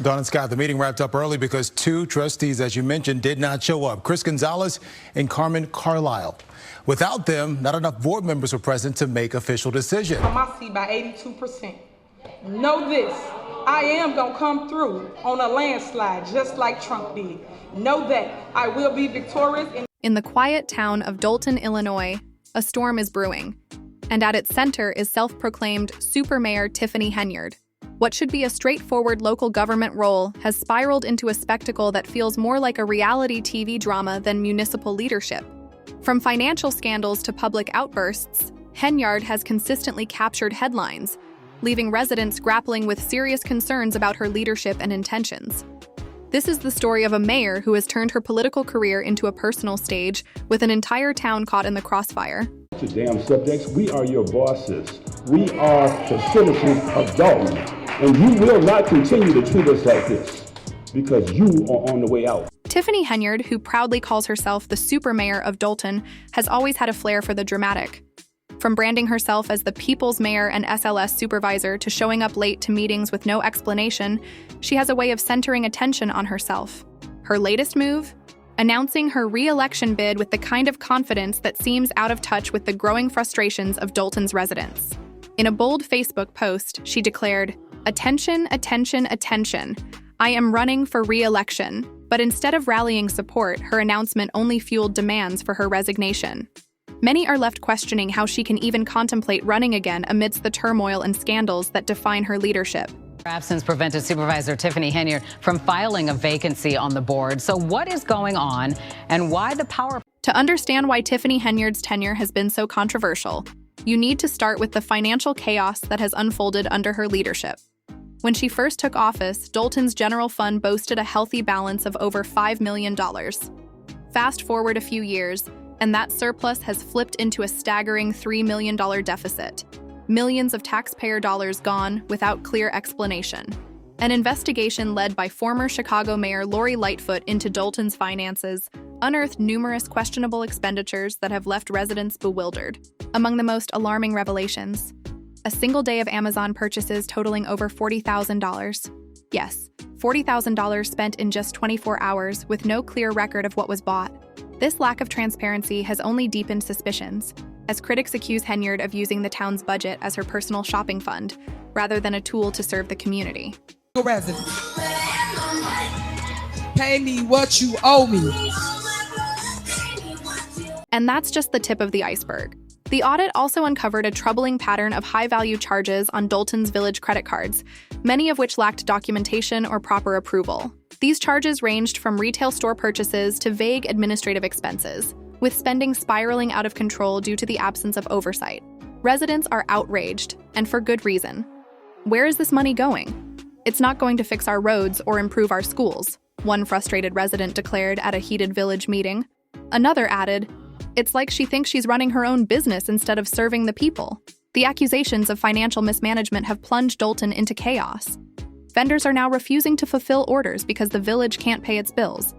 Don and Scott, the meeting wrapped up early because two trustees, as you mentioned, did not show up. Chris Gonzalez and Carmen Carlisle. Without them, not enough board members were present to make official decisions. My seat by 82%. Know this, I am gonna come through on a landslide just like Trump did. Know that I will be victorious. In the quiet town of Dolton, Illinois, a storm is brewing. And at its center is self-proclaimed Super Mayor TIFFANY Henyard. What should be a straightforward local government role has spiraled into a spectacle that feels more like a reality TV drama than municipal leadership. From financial scandals to public outbursts, Henyard has consistently captured headlines, leaving residents grappling with serious concerns about her leadership and intentions. This is the story of a mayor who has turned her political career into a personal stage, with an entire town caught in the crossfire. Damn subjects, we are your bosses. We are the citizens of Dalton, and you will not continue to treat us like this because you are on the way out. TIFFANY Henyard, who proudly calls herself the super mayor of Dolton, has always had a flair for the dramatic. From branding herself as the people's mayor and SLS supervisor to showing up late to meetings with no explanation, she has a way of centering attention on herself. Her latest move? Announcing her re-election bid with the kind of confidence that seems out of touch with the growing frustrations of Dolton's residents. In a bold Facebook post, she declared, "Attention, attention, attention. I am running for re-election." But instead of rallying support, her announcement only fueled demands for her resignation. Many are left questioning how she can even contemplate running again amidst the turmoil and scandals that define her leadership. Her absence prevented Supervisor TIFFANY Henyard from filing a vacancy on the board. So what is going on and why the power? To understand why TIFFANY Henyard's tenure has been so controversial, you need to start with the financial chaos that has unfolded under her leadership. When she first took office, Dolton's general fund boasted a healthy balance of over $5 million. Fast forward a few years, and that surplus has flipped into a staggering $3 million deficit. Millions of taxpayer dollars gone without clear explanation. An investigation led by former Chicago Mayor Lori Lightfoot into Dolton's finances unearthed numerous questionable expenditures that have left residents bewildered. Among the most alarming revelations, a single day of Amazon purchases totaling over $40,000. Yes, $40,000 spent in just 24 hours with no clear record of what was bought. This lack of transparency has only deepened suspicions, as critics accuse Henyard of using the town's budget as her personal shopping fund, rather than a tool to serve the community. Residents, pay me what you owe me. And that's just the tip of the iceberg. The audit also uncovered a troubling pattern of high-value charges on Dolton's village credit cards, many of which lacked documentation or proper approval. These charges ranged from retail store purchases to vague administrative expenses, with spending spiraling out of control due to the absence of oversight. Residents are outraged, and for good reason. Where is this money going? It's not going to fix our roads or improve our schools, one frustrated resident declared at a heated village meeting. Another added, "It's like she thinks she's running her own business instead of serving the people." The accusations of financial mismanagement have plunged Dolton into chaos. Vendors are now refusing to fulfill orders because the village can't pay its bills,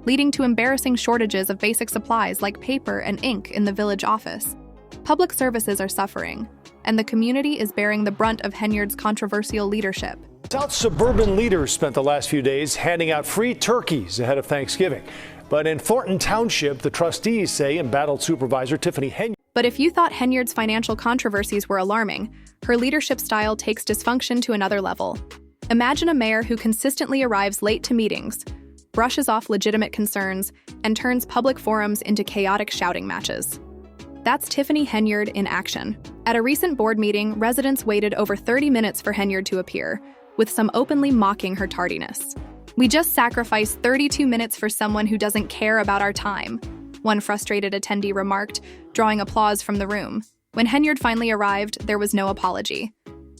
leading to embarrassing shortages of basic supplies like paper and ink in the village office. Public services are suffering, and the community is bearing the brunt of Henyard's controversial leadership. South suburban leaders spent the last few days handing out free turkeys ahead of Thanksgiving. But in Thornton Township, the trustees say embattled Supervisor TIFFANY Henyard. But if you thought Henyard's financial controversies were alarming, her leadership style takes dysfunction to another level. Imagine a mayor who consistently arrives late to meetings, brushes off legitimate concerns, and turns public forums into chaotic shouting matches. That's TIFFANY Henyard in action. At a recent board meeting, residents waited over 30 minutes for Henyard to appear, with some openly mocking her tardiness. "We just sacrificed 32 minutes for someone who doesn't care about our time," one frustrated attendee remarked, drawing applause from the room. When Henyard finally arrived, there was no apology,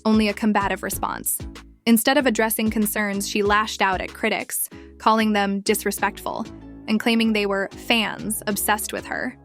only a combative response. Instead of addressing concerns, she lashed out at critics, calling them disrespectful, and claiming they were fans obsessed with her.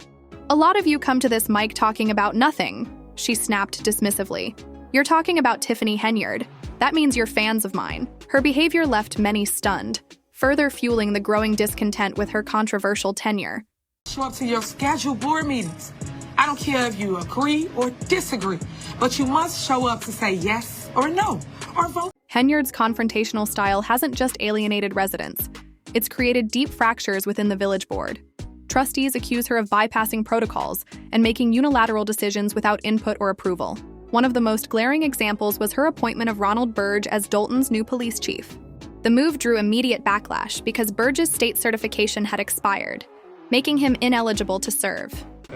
"A lot of you come to this mic talking about nothing," she snapped dismissively. "You're talking about TIFFANY Henyard. That means you're fans of mine." Her behavior left many stunned, further fueling the growing discontent with her controversial tenure. Show up to your scheduled board meetings. I don't care if you agree or disagree, but you must show up to say yes or no, or vote. Henyard's confrontational style hasn't just alienated residents, it's created deep fractures within the village board. Trustees accuse her of bypassing protocols and making unilateral decisions without input or approval. One of the most glaring examples was her appointment of Ronald Burge as Dolton's new police chief. The move drew immediate backlash because Burge's state certification had expired, making him ineligible to serve.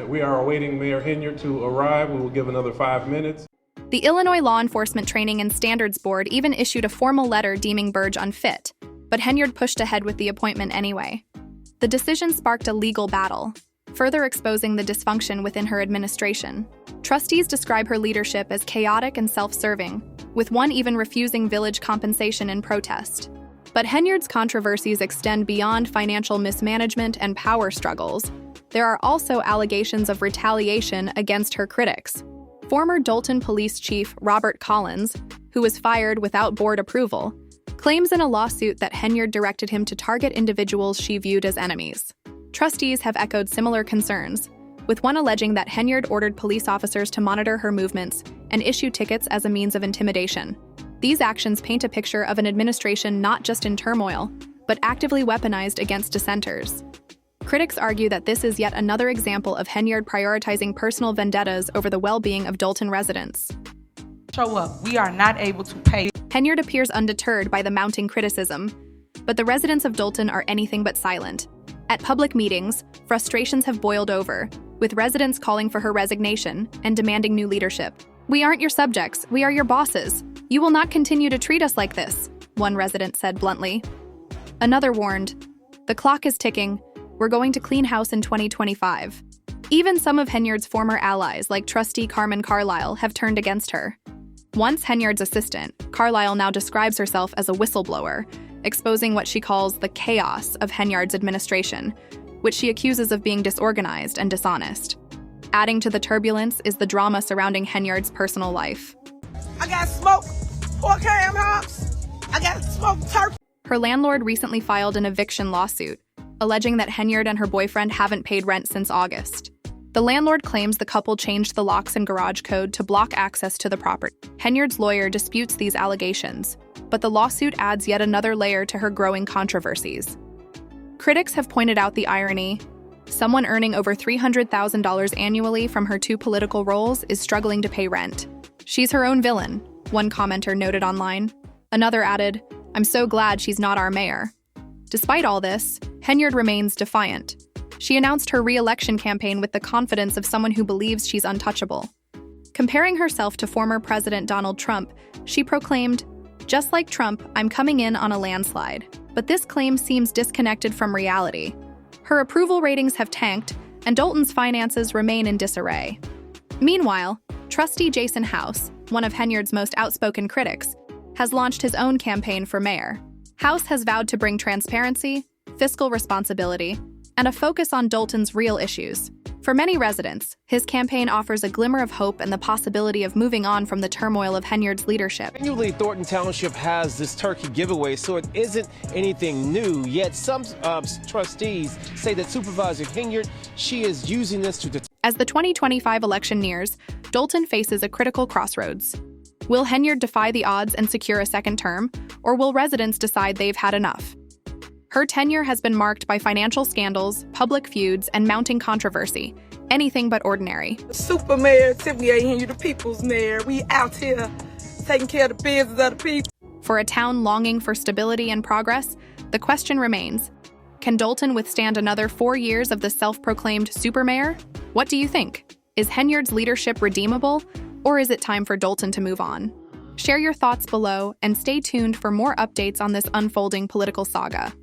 We are awaiting Mayor Henyard to arrive. We will give another 5 minutes. The Illinois Law Enforcement Training and Standards Board even issued a formal letter deeming Burge unfit, but Henyard pushed ahead with the appointment anyway. The decision sparked a legal battle, further exposing the dysfunction within her administration. Trustees describe her leadership as chaotic and self-serving, with one even refusing village compensation in protest. But Henyard's controversies extend beyond financial mismanagement and power struggles. There are also allegations of retaliation against her critics. Former Dolton Police Chief Robert Collins, who was fired without board approval, claims in a lawsuit that Henyard directed him to target individuals she viewed as enemies. Trustees have echoed similar concerns, with one alleging that Henyard ordered police officers to monitor her movements and issue tickets as a means of intimidation. These actions paint a picture of an administration not just in turmoil, but actively weaponized against dissenters. Critics argue that this is yet another example of Henyard prioritizing personal vendettas over the well-being of Dolton residents. Show up. We are not able to pay. Henyard appears undeterred by the mounting criticism, but the residents of Dolton are anything but silent. At public meetings, frustrations have boiled over, with residents calling for her resignation and demanding new leadership. "We aren't your subjects, we are your bosses. You will not continue to treat us like this," one resident said bluntly. Another warned, "The clock is ticking. We're going to clean house in 2025. Even some of Henyard's former allies, like trustee Carmen Carlisle, have turned against her. Once Henyard's assistant, Carlisle now describes herself as a whistleblower, exposing what she calls the chaos of Henyard's administration, which she accuses of being disorganized and dishonest. Adding to the turbulence is the drama surrounding Henyard's personal life. I got smoked 4 cam hops. I got smoked turkey. Her landlord recently filed an eviction lawsuit, alleging that Henyard and her boyfriend haven't paid rent since August. The landlord claims the couple changed the locks and garage code to block access to the property. Henyard's lawyer disputes these allegations, but the lawsuit adds yet another layer to her growing controversies. Critics have pointed out the irony. Someone earning over $300,000 annually from her 2 political roles is struggling to pay rent. "She's her own villain," one commenter noted online. Another added, "I'm so glad she's not our mayor." Despite all this, Henyard remains defiant. She announced her re-election campaign with the confidence of someone who believes she's untouchable. Comparing herself to former President Donald Trump, she proclaimed, "Just like Trump, I'm coming in on a landslide." But this claim seems disconnected from reality. Her approval ratings have tanked, and Dolton's finances remain in disarray. Meanwhile, trustee Jason House, one of Henyard's most outspoken critics, has launched his own campaign for mayor. House has vowed to bring transparency, fiscal responsibility, and a focus on Dolton's real issues. For many residents, his campaign offers a glimmer of hope and the possibility of moving on from the turmoil of Henyard's leadership. Annually, Thornton Township has this turkey giveaway, so it isn't anything new. Yet some trustees say that Supervisor Henyard, she is using this to... As the 2025 election nears, Dolton faces a critical crossroads. Will Henyard defy the odds and secure a second term, or will residents decide they've had enough? Her tenure has been marked by financial scandals, public feuds, and mounting controversy. Anything but ordinary. Super Mayor Tiffany Henyard, the people's mayor. We out here taking care of the business of the people. For a town longing for stability and progress, the question remains, can Dolton withstand another 4 years of the self-proclaimed super mayor? What do you think? Is Henyard's leadership redeemable, or is it time for Dolton to move on? Share your thoughts below and stay tuned for more updates on this unfolding political saga.